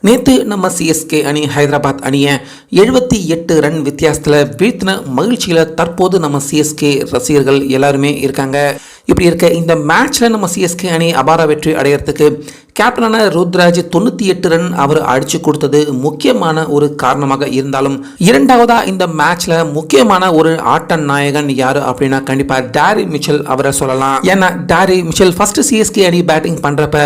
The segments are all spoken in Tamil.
நேற்று நம்ம சிஎஸ்கே அணி ஹைதராபாத் அணியை 78 ரன் வித்தியாசத்தில் வீழ்த்தின மகிழ்ச்சியில் தற்போது நம்ம சிஎஸ்கே ரசிகர்கள் எல்லாருமே இருக்காங்க. இப்படி இருக்க இந்த மேட்ச்சில் நம்ம சிஎஸ்கே அணி அபார வெற்றி அடைகிறதுக்கு கேப்டனான ருத்ராஜ் 98 ரன் அவர் அடிச்சு கொடுத்தது முக்கியமான ஒரு காரணமாக இருந்தாலும், இரண்டாவதா இந்த மேட்ச்ல முக்கியமான ஒரு ஆட்ட நாயகன் யாரு அப்படின்னா கண்டிப்பா டாரி மிச்சல் அவரை சொல்லலாம். ஏன்னா டாரி மிச்சல் ஃபர்ஸ்ட் சிஎஸ்கே அணி பேட்டிங் பண்றப்ப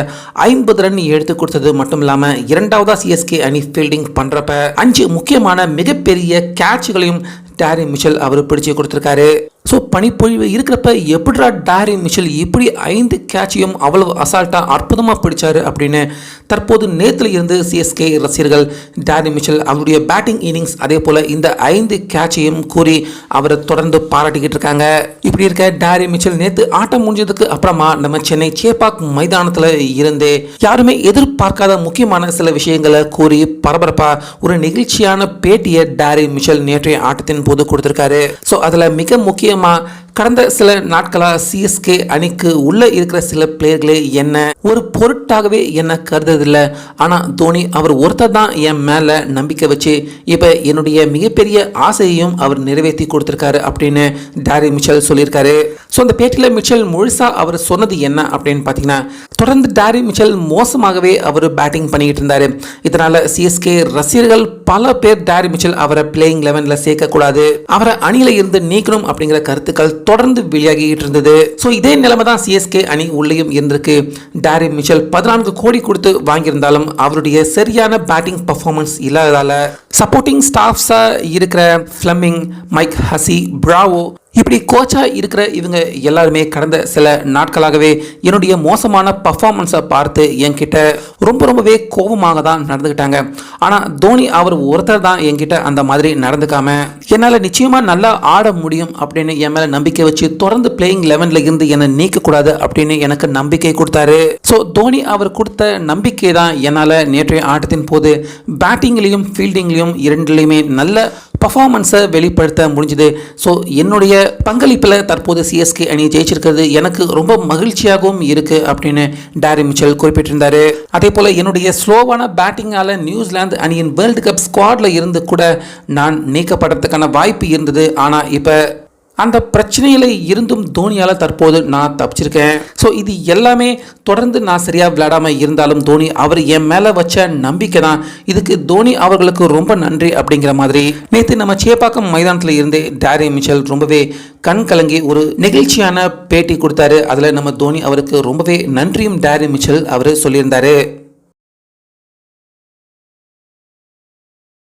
50 ரன் எடுத்து கொடுத்தது மட்டும் இல்லாம இரண்டாவதா சிஎஸ்கே அணி ஃபீல்டிங் பண்றப்ப 5 முக்கியமான மிகப்பெரிய கேட்ச்களையும் டாரி மிச்சல் அவர் பிடிச்சு கொடுத்திருக்காரு. ஸோ பனிப்பொழிவு இருக்கிறப்ப எப்படிடா டாரி மிச்சல் இப்படி 5 கேட்சையும் அவ்வளவு அசால்ட்டாக அற்புதமாக பிடிச்சாரு அப்படின்னு தற்போது நேத்துல இருந்து சிஎஸ்கே ரசிகர்கள் டாரி மிச்சல் அவருடைய பேட்டிங் இன்னிங்ஸ் அதே போல் இந்த 5 கேட்சையும் கூறி அவரை தொடர்ந்து பாராட்டிக்கிட்டு இருக்காங்க. இப்படி இருக்க டாரி மிச்சல் நேற்று ஆட்டம் முடிஞ்சதுக்கு அப்புறமா நம்ம சென்னை சேப்பாக் மைதானத்தில் இருந்தே யாருமே எதிர்பார்க்காத முக்கியமான சில விஷயங்களை கூறி பரபரப்பாக ஒரு நெகிழ்ச்சியான பேட்டியை டாரி மிச்சல் நேற்றைய ஆட்டத்தின் போது கொடுத்திருக்காரு. ஸோ அதில் மிக முக்கியமாக கடந்த சில நாட்களாக சிஎஸ்கே அணிக்கு உள்ள இருக்கிற சில பிளேயர்களே என்ன ஒரு பொருட்டாகவே என்ன கருதுறதில்லை, ஆனால் தோனி அவர் ஒருத்தர் தான் என் மேலே நம்பிக்கை வச்சு இப்போ என்னுடைய மிகப்பெரிய ஆசையையும் அவர் நிறைவேற்றி கொடுத்துருக்காரு அப்படின்னு டாரி மிச்சல் சொல்லியிருக்காரு. ஸோ அந்த பேட்டியில் மிச்சல் முழுசாக அவர் சொன்னது என்ன அப்படின்னு பார்த்தீங்கன்னா, தொடர்ந்து டாரி மிச்சல் மோசமாகவே அவர் பேட்டிங் பண்ணிக்கிட்டு இருந்தார். இதனால் சிஎஸ்கே ரசிகர்கள் பல பேர் டாரி மிச்சல் அவரை பிளேயிங் 11ல் சேர்க்கக்கூடாது, அவரை அணியில் இருந்து நீக்கணும் அப்படிங்கிற கருத்துக்கள் தொடர்ந்து வெளியாகிட்டு இருந்தது. ஸோ இதே நிலைமை தான் சிஎஸ்கே அணி உள்ளேயும் இருந்திருக்கு. டாரி மிச்சல் 14 கோடி கொடுத்து வாங்கியிருந்தாலும் அவருடைய சரியான பேட்டிங் பர்ஃபார்மன்ஸ் இல்லாததால சப்போர்ட்டிங் ஸ்டாஃப்ஸா இருக்கிற ஃப்ளமிங், மைக் ஹசி, பிராவோ இப்படி கோச்சா இருக்கிற இவங்க எல்லாருமே கடந்த சில நாட்களாகவே என்னுடைய மோசமான பர்ஃபார்மன்ஸை பார்த்து என்கிட்ட ரொம்பவே கோபமாக தான் நடந்துக்கிட்டாங்க. ஆனால் தோனி அவர் ஒருத்தர் தான் என்கிட்ட அந்த மாதிரி நடந்துக்காம என்னால் நிச்சயமாக நல்லா ஆட முடியும் அப்படின்னு என் மேலே நம்பிக்கை வச்சு தொடர்ந்து பிளேயிங் 11ல் இருந்து என்னை நீக்கக்கூடாது அப்படின்னு எனக்கு நம்பிக்கை கொடுத்தாரு. ஸோ தோனி அவர் கொடுத்த நம்பிக்கை தான் என்னால் நேற்றைய ஆட்டத்தின் போது பேட்டிங்லேயும் ஃபீல்டிங்லேயும் இரண்டுலேயுமே நல்ல பர்ஃபார்மன்ஸை வெளிப்படுத்த முடிஞ்சுது. ஸோ என்னுடைய பங்களிப்பில் தற்போது சிஎஸ்கே அணி ஜெயிச்சிருக்கிறது எனக்கு ரொம்ப மகிழ்ச்சியாகவும் இருக்குது அப்படின்னு டாரி மிச்சல் குறிப்பிட்டிருந்தார். அதே போல் என்னுடைய ஸ்லோவான பேட்டிங்கால் நியூசிலாந்து அணியின் வேர்ல்டு கப் ஸ்குவாடில் இருந்து கூட நான் நீக்கப்படுறதுக்கான வாய்ப்பு இருந்தது. ஆனால் இப்போ அந்த பிரச்சனையில் இருந்தும் தோனியால் தற்போது நான் தப்பிச்சிருக்கேன். ஸோ இது எல்லாமே தொடர்ந்து நான் சரியாக விளையாடாமல் இருந்தாலும் தோனி அவர் என் மேலே வச்ச நம்பிக்கை தான், இதுக்கு தோனி அவர்களுக்கு ரொம்ப நன்றி அப்படிங்கிற மாதிரி நேற்று நம்ம சேப்பாக்கம் மைதானத்தில் இருந்து டாரி மிச்சல் ரொம்பவே கண் கலங்கி ஒரு நெகிழ்ச்சியான பேட்டி கொடுத்தாரு. அதில் நம்ம தோனி அவருக்கு ரொம்பவே நன்றியும் டாரி மிச்சல் அவர் சொல்லியிருந்தாரு.